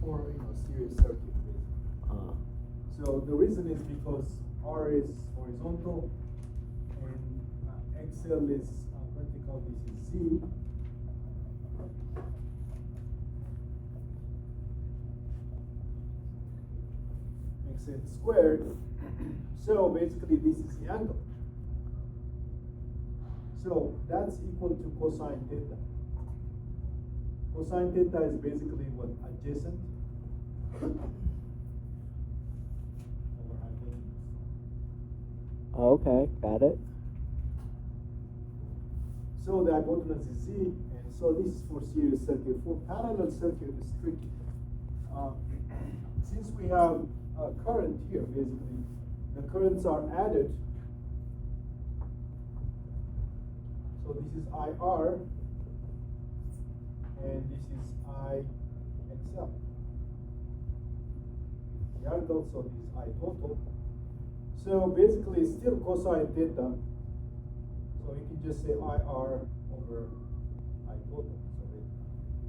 for series circuit basically. So the reason is because R is horizontal and XL is vertical. This is Z. XL squared. So basically this is the angle. So that's equal to cosine theta. Cosine theta is basically what? Adjacent over hypotenuse. Okay, got it. So the hypotenuse is Z, and so this is for series circuit. For parallel circuit, it's tricky. Since we have a current here, basically, the currents are added. So this is IR, and this is IXL. The angle, so this is I total. So basically, it's still cosine theta. So you can just say IR over I total. So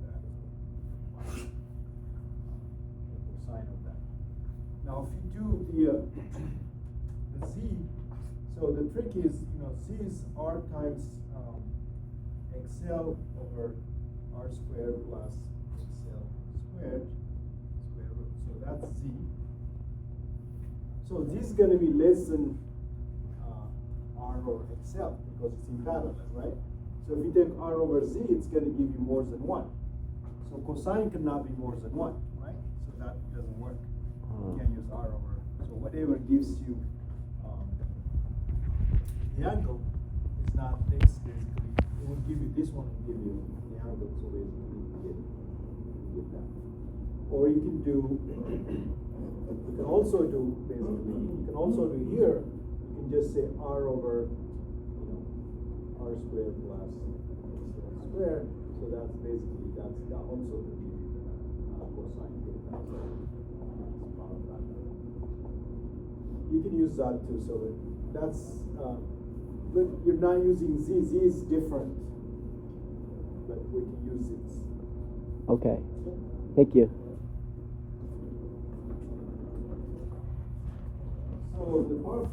that's the cosine of that. Now, if you do the Z, so the trick is, Z is R times XL over R squared plus XL squared, square root. So that's Z. So this is going to be less than R over XL because it's in parallel, right? So if you take R over Z, it's going to give you more than 1. So cosine cannot be more than 1, right? So that doesn't work. You can't use R over. So whatever gives you the angle is not this, basically. It will give you this one and give you the angle, so basically you get that. Or you can do, you can also do, basically, you can also do here, you can just say R over, R squared plus XL squared. So that's basically, that's also the cosine theta. You can use that too, so that's, but you're not using Z. Z is different, but we can use it. Okay, thank you. So the power